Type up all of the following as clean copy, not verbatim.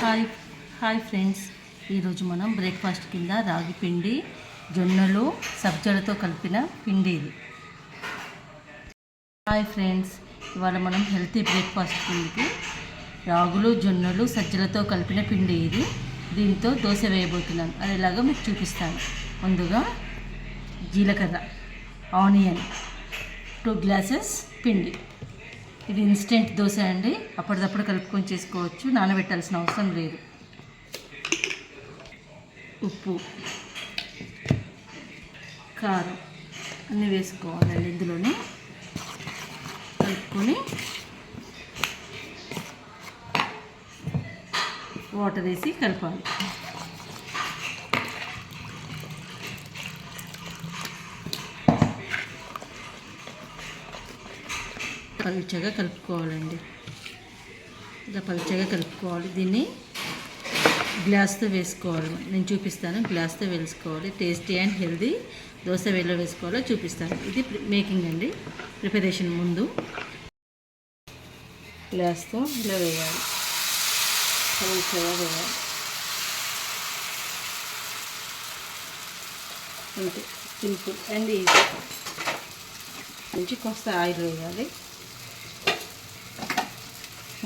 Hi hi friends, ఈరోజు మనం breakfast కింద రాగి పిండి, జొన్నలు, సబ్జలతో కలిపిన పిండి ఇది. హాయ్ ఫ్రెండ్స్, ఇవాళ మనం హెల్తీ బ్రేక్ఫాస్ట్ కిందకి రాగులు, జొన్నలు, సజ్జలతో కలిపిన పిండి ఇది. దీంతో దోశ వేయబోతున్నాను. అది ఎలాగో మీకు చూపిస్తాను. ముందుగా జీలకర్ర, ఆనియన్, 2 గ్లాసెస్ పిండి. ఇది ఇన్స్టెంట్ దోశ అండి, అప్పటిదప్పుడు కలుపుకొని చేసుకోవచ్చు, నానబెట్టాల్సిన అవసరం లేదు. ఉప్పు, కారం అన్నీ వేసుకోవాలండి. ఇందులోనే కలుపుకొని వాటర్ వేసి కలపాలి. పలుచగా కలుపుకోవాలండి. ఇలా పలుచగా కలుపుకోవాలి. దీన్ని గ్లాస్తో వేసుకోవాలి. నేను చూపిస్తాను, గ్లాస్తో వేసుకోవాలి. టేస్టీ అండ్ హెల్దీ దోశ వేలో వేసుకోవాలో చూపిస్తాను. ఇది మేకింగ్ అండి, ప్రిపరేషన్ ముందు. గ్లాస్తో ఇలా వేయాలి, పలుచగా వేయాలి. అంతే, సింపుల్ అండ్ ఈజీ. నుంచి కొంత ఆయిల్ వేయాలి,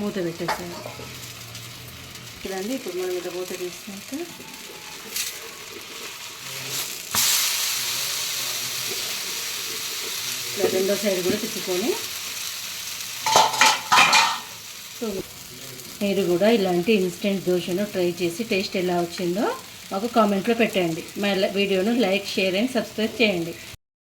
మూత పెట్టేసాను. ఇలాంటి ఇప్పుడు మనం ఇలా మూత తీసినాక ఇలా రెండో సైడ్ కూడా తిప్పుకొని, మీరు కూడా ఇలాంటి ఇన్స్టెంట్ దోశను ట్రై చేసి టేస్ట్ ఎలా వచ్చిందో మాకు కామెంట్లో పెట్టండి. మా వీడియోను లైక్, షేర్ అండ్ సబ్స్క్రైబ్ చేయండి.